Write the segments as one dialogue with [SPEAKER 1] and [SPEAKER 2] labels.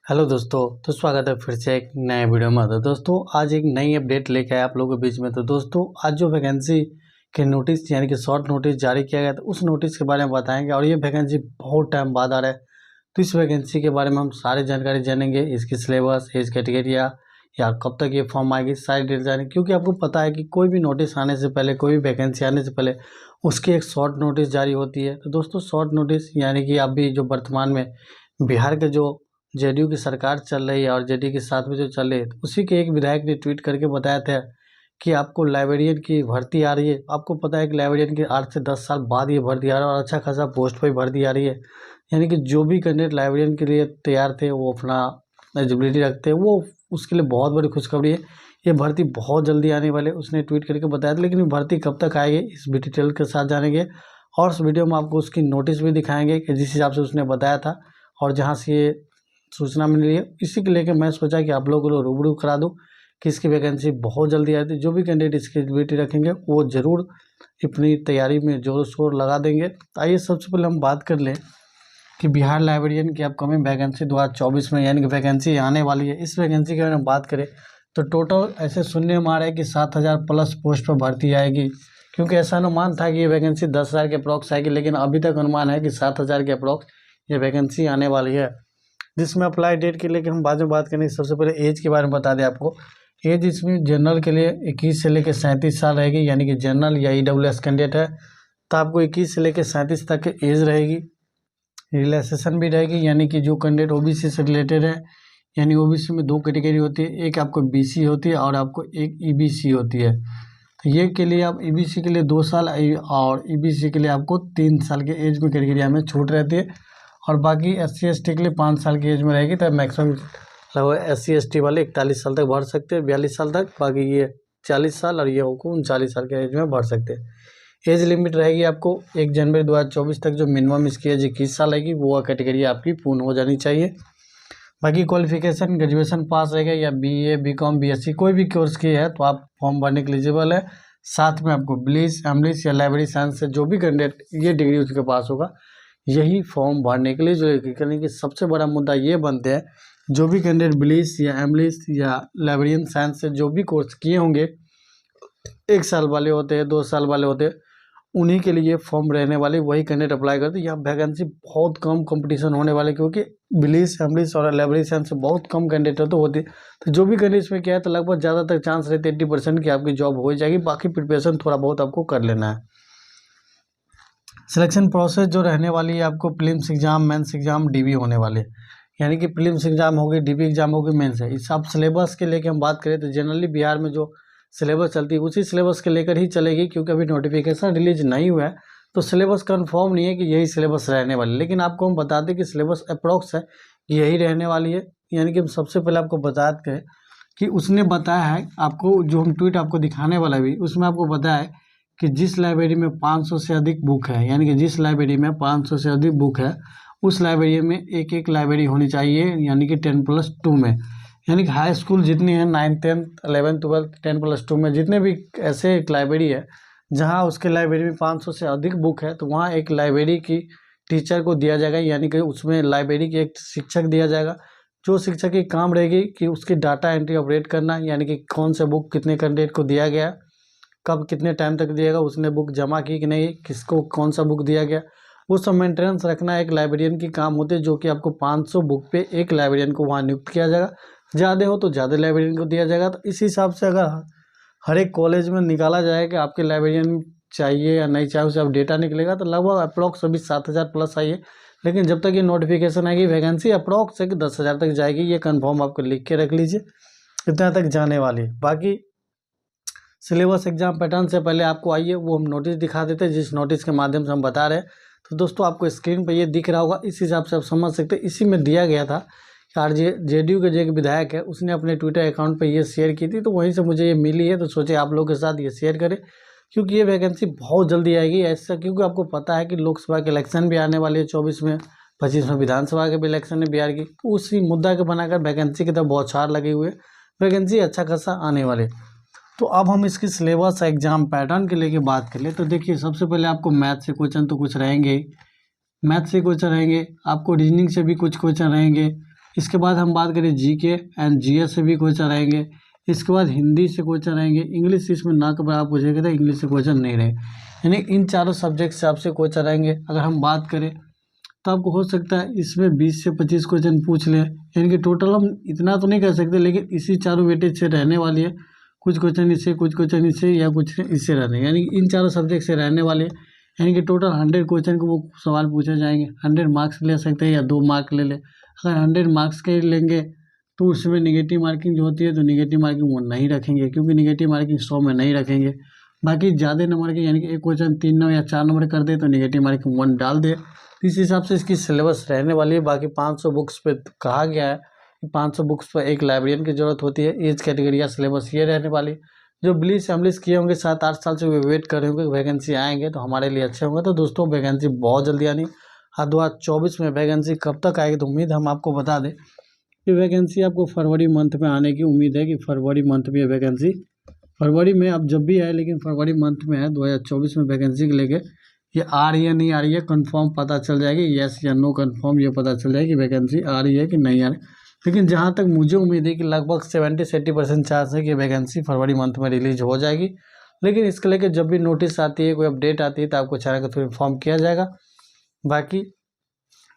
[SPEAKER 1] Hello दोस्तों, तो स्वागत है फिर से एक नए वीडियो में। तो दोस्तों आज एक नई अपडेट लेके आए आप लोगों के बीच में। तो दोस्तों आज जो वैकेंसी के नोटिस यानी कि शॉर्ट नोटिस जारी किया गया था उस नोटिस के बारे में बताएंगे। और ये वैकेंसी बहुत टाइम बाद आ रहा है, तो इस वैकेंसी के बारे में हम सारी जानकारी जानेंगे। इसकी सिलेबस, एज कैटेगरी या कब तक ये फॉर्म आएगी, सारी डिटेल जानेंगे। क्योंकि आपको पता है कि कोई भी नोटिस आने से पहले, कोई भी वैकेंसी आने से पहले उसकी एक शॉर्ट नोटिस जारी होती है। तो दोस्तों शॉर्ट नोटिस यानी कि अभी जो वर्तमान में बिहार के जो जेडीयू की सरकार चल रही है और जेडीयू के साथ में जो चल रही है, तो उसी के एक विधायक ने ट्वीट करके बताया था कि आपको लाइब्रेरियन की भर्ती आ रही है। आपको पता है कि लाइब्रेरियन की 8 से 10 साल बाद ये भर्ती आ रहा है और अच्छा खासा पोस्ट पर भर्ती आ रही है। यानी कि जो भी कैंडिडेट लाइब्रेरियन के लिए तैयार थे, वो अपना एलिजिबिलिटी रखते हैं, वो उसके लिए बहुत बड़ी खुशखबरी है। ये भर्ती बहुत जल्दी आने वाले उसने ट्वीट करके बताया था। लेकिन भर्ती कब तक आएगी इस भी डिटेल के साथ जानेंगे और इस वीडियो में आपको उसकी नोटिस भी दिखाएंगे कि जिस हिसाब से उसने बताया था और जहाँ से ये सूचना मिल रही है, इसी को लेकर मैं सोचा कि आप लोगों को रूबरू करा दूं कि इसकी वैकेंसी बहुत जल्दी आती है। जो भी कैंडिडेट इसकी एलिजिबिलिटी रखेंगे वो ज़रूर अपनी तैयारी में जोर शोर लगा देंगे। आइए सबसे पहले हम बात कर लें कि बिहार लाइब्रेरियन की अपकमिंग वैकेंसी 2024 में यानी कि वैकेंसी आने वाली है। इस वैकेंसी के बारे में बात करें तो टोटल ऐसे सुनने में आ रहा है कि 7,000 प्लस पोस्ट पर भर्ती आएगी। क्योंकि ऐसा अनुमान था कि ये वैकेंसी 10,000 के अप्रॉक्स आएगी, लेकिन अभी तक अनुमान है कि 7,000 के अप्रॉक्स ये वैकेंसी आने वाली है। जिसमें अप्लाई डेट के लिए कि हम बाद में बात करेंगे। सबसे पहले एज के बारे में बता दें आपको। एज इसमें जनरल के लिए 21 से लेकर 37 साल रहेगी, यानी कि जनरल या ईडब्ल्यूएस कैंडिडेट है तो आपको 21 से लेकर 37 तक की एज रहेगी। रिलैक्सेशन भी रहेगी, यानी कि जो कैंडिडेट ओबीसी से रिलेटेड है, यानी ओबीसी में 2 कैटेगरी होती है, एक आपको बीसी होती है और आपको एक ईबीसी होती है। तो ये के लिए आप ईबीसी के लिए 2 साल और ईबीसी के लिए आपको 3 साल के एज में कैटेगरी में छूट रहती है। और बाकी SC/ST के लिए 5 साल की एज में रहेगी, तब मैक्सिमम लगभग SC/ST वाले 41 साल तक भर सकते हैं, 42 साल तक। बाकी ये 40 साल और ये 39 साल के एज में भर सकते हैं। एज लिमिट रहेगी आपको 1 जनवरी 2024 तक। जो मिनिमम इसकी एज 21 साल रहेगी वो कैटेगरी आपकी पूर्ण हो जानी चाहिए। बाकी क्वालिफिकेशन ग्रेजुएशन पास रहेगा या BA BCom BSc कोई भी कोर्स की है तो आप फॉर्म भरने के एलिजिबल है। साथ में आपको BLIS एमलिस या लाइब्रेरी साइंस से जो भी कैंडिडेट ये डिग्री उसके पास होगा, यही फॉर्म भरने के लिए जो करने की सबसे बड़ा मुद्दा ये बनते हैं। जो भी कैंडिडेट BLIS या एमलिस या लाइब्रेरियन साइंस से जो भी कोर्स किए होंगे, 1 साल वाले होते हैं, 2 साल वाले होते हैं, उन्हीं के लिए फॉर्म रहने वाले, वही कैंडिडेट अप्लाई करते हैं। यहाँ वैकेंसी बहुत कम कंपटीशन होने वाले, क्योंकि BLIS एमलिस और लाइब्रेरी साइंस से बहुत कम कैंडिडेट तो होती है। तो जो भी कैंडिडेट इसमें क्या है तो लगभग ज़्यादातर चांस रहते 80% की आपकी जॉब हो जाएगी। बाकी प्रिपरेशन थोड़ा बहुत आपको कर लेना है। सिलेक्शन प्रोसेस जो रहने वाली है आपको prelims exam, mains exam, DB होने वाले, यानी कि प्रीलिम्स एग्जाम होगी, DB एग्जाम होगी, मेंस है। इस आप सिलेबस के लेके हम बात करें तो जनरली बिहार में जो सिलेबस चलती है उसी सिलेबस के लेकर ही चलेगी। क्योंकि अभी नोटिफिकेशन रिलीज नहीं हुआ है तो सिलेबस कन्फर्म नहीं है कि यही सिलेबस रहने वाली, लेकिन आपको हम बता दें कि सिलेबस अप्रॉक्स है यही रहने वाली है। यानी कि हम सबसे पहले आपको बता दें कि उसने बताया है आपको, जो हम ट्वीट आपको दिखाने वाला भी उसमें आपको बताया है कि जिस लाइब्रेरी में 500 से अधिक बुक है, यानी कि जिस लाइब्रेरी में 500 से अधिक बुक है उस लाइब्रेरी में एक लाइब्रेरी होनी चाहिए, यानी कि 10+2 में। यानी कि हाई स्कूल जितनी है 9th 10th 11th 12th 10+2 में जितने भी ऐसे एक लाइब्रेरी है जहाँ उसके लाइब्रेरी में 500 से अधिक बुक है, तो वहाँ एक लाइब्रेरी की टीचर को दिया जाएगा, यानी कि उसमें लाइब्रेरी के एक शिक्षक दिया जाएगा। जो शिक्षक की काम रहेगी कि उसकी डाटा एंट्री ऑपरेट करना, यानी कि कौन सा बुक कितने कैंडिडेट को दिया गया, कब कितने टाइम तक दिएगा, उसने बुक जमा की कि नहीं, किसको कौन सा बुक दिया गया, वो सब मेंटेनेंस रखना एक लाइब्रेरियन की काम होते हैं। जो कि आपको 500 बुक पे एक लाइब्रेरियन को वहाँ नियुक्त किया जाएगा। ज़्यादा हो तो ज़्यादा लाइब्रेरियन को दिया जाएगा। तो इस हिसाब से अगर हर एक कॉलेज में निकाला जाए कि आपके लाइब्रेरियन चाहिए या नहीं चाहिए, उसे आप डेटा निकलेगा तो लगभग अप्रॉक्स अभी 7,000 प्लस आई है। लेकिन जब तक ये नोटिफिकेशन आएगी वैकेंसी अप्रॉक्स है कि 10,000 तक जाएगी, ये कन्फर्म आपको लिख के रख लीजिए, इतना तक जाने वाली है। बाकी सिलेबस एग्जाम पैटर्न से पहले आपको आइए वो हम नोटिस दिखा देते हैं, जिस नोटिस के माध्यम से हम बता रहे हैं। तो दोस्तों आपको स्क्रीन पर ये दिख रहा होगा, इस हिसाब से आप समझ सकते हैं। इसी में दिया गया था जेडीयू के जो एक विधायक है उसने अपने ट्विटर अकाउंट पे ये शेयर की थी, तो वहीं से मुझे ये मिली है। तो सोचे आप लोगों के साथ ये शेयर करें, क्योंकि ये वैकेंसी बहुत जल्दी आएगी। ऐसा क्योंकि आपको पता है कि लोकसभा के इलेक्शन भी आने वाली है 24 में, 25 में विधानसभा के भी इलेक्शन है बिहार की। तो उसी मुद्दा के बनाकर वैकेंसी की तरफ बौछार लगे हुए, वैकेंसी अच्छा खासा आने वाले। तो अब हम इसकी सिलेबस एग्जाम पैटर्न के लेके बात कर ले तो देखिए, सबसे पहले आपको मैथ से क्वेश्चन तो कुछ रहेंगे, मैथ से क्वेश्चन रहेंगे, आपको रीजनिंग से भी कुछ क्वेश्चन रहेंगे, इसके बाद हम बात करें जीके एंड जीएस से भी क्वेश्चन रहेंगे। इसके बाद हिंदी से क्वेश्चन रहेंगे। इंग्लिश इसमें ना के बराबर पूछेगा तो इंग्लिश से क्वेश्चन नहीं रहेगा, यानी इन चारों सब्जेक्ट से आपसे क्वेश्चन रहेंगे। अगर हम बात करें तो आपको हो सकता है इसमें 20 से 25 क्वेश्चन पूछ ले, यानी कि टोटल हम इतना तो नहीं कर सकते, लेकिन इसी चारों वेटेज से रहने वाली है। कुछ क्वेश्चन इससे, कुछ क्वेश्चन इससे, या कुछ इससे रहने, यानी कि इन चारों सब्जेक्ट से रहने वाले, यानी कि टोटल 100 क्वेश्चन को वो सवाल पूछे जाएंगे। 100 मार्क्स ले सकते हैं या 2 मार्क ले ले। अगर 100 मार्क्स के लेंगे तो उसमें निगेटिव मार्किंग जो होती है, तो निगेटिव मार्किंग वो नहीं रखेंगे, क्योंकि निगेटिव मार्किंग 100 में नहीं रखेंगे। बाकी ज़्यादा नंबर के, यानी कि एक क्वेश्चन 3 नंबर या 4 नंबर कर दे तो निगेटिव मार्किंग 1 डाल दे। इस हिसाब से इसकी सिलेबस रहने वाली है। बाकी 500 बुक्स पे कहा गया है कि 500 बुक्स पर एक लाइब्रेरियन की ज़रूरत होती है। एज कैटेगरी या सिलेबस ये रहने वाली। जो ब्लीच एम्बलिश किए होंगे 7-8 साल से वे वेट कर रहे होंगे वैकेंसी आएंगे तो हमारे लिए अच्छे होंगे। तो दोस्तों वैकेंसी बहुत जल्दी आनी। 2024 में वैकेंसी कब तक आएगी तो उम्मीद हम आपको बता दें कि वैकेंसी आपको फरवरी मंथ में आने की उम्मीद है, कि फरवरी मंथ में वैकेंसी, फरवरी में अब जब भी आए लेकिन फरवरी मंथ में है 2024 में वैकेंसी के लेके ये आ रही है नहीं आ रही है कंफर्म पता चल जाएगी, यस या नो कंफर्म ये पता चल जाएगी वैकेंसी आ रही है कि नहीं आ रही। लेकिन जहाँ तक मुझे उम्मीद है कि लगभग 70-80% चांस है कि वैकेंसी फरवरी मंथ में रिलीज हो जाएगी। लेकिन इसके लेके जब भी नोटिस आती है, कोई अपडेट आती है तो आपको चैनल के थ्रू इन्फॉर्म किया जाएगा। बाकी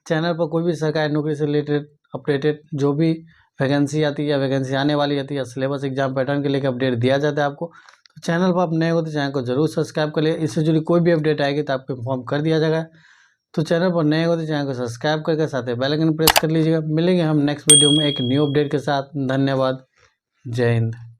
[SPEAKER 1] चैनल पर कोई भी सरकारी नौकरी से रिलेटेड अपडेटेड जो भी वैकेंसी आती है या वैकेंसी आने वाली आती है या सिलेबस एग्जाम पैटर्न के लेकर अपडेट दिया जाता है आपको। तो चैनल पर आप नए हो तो चैनल को जरूर सब्सक्राइब कर लिए। इससे जुड़ी कोई भी अपडेट आएगी तो आपको इन्फॉर्म कर दिया जाएगा। तो चैनल पर नए हो तो चैनल को सब्सक्राइब करके साथ ही बेल आइकन प्रेस कर लीजिएगा। मिलेंगे हम नेक्स्ट वीडियो में एक न्यू अपडेट के साथ। धन्यवाद। जय हिंद।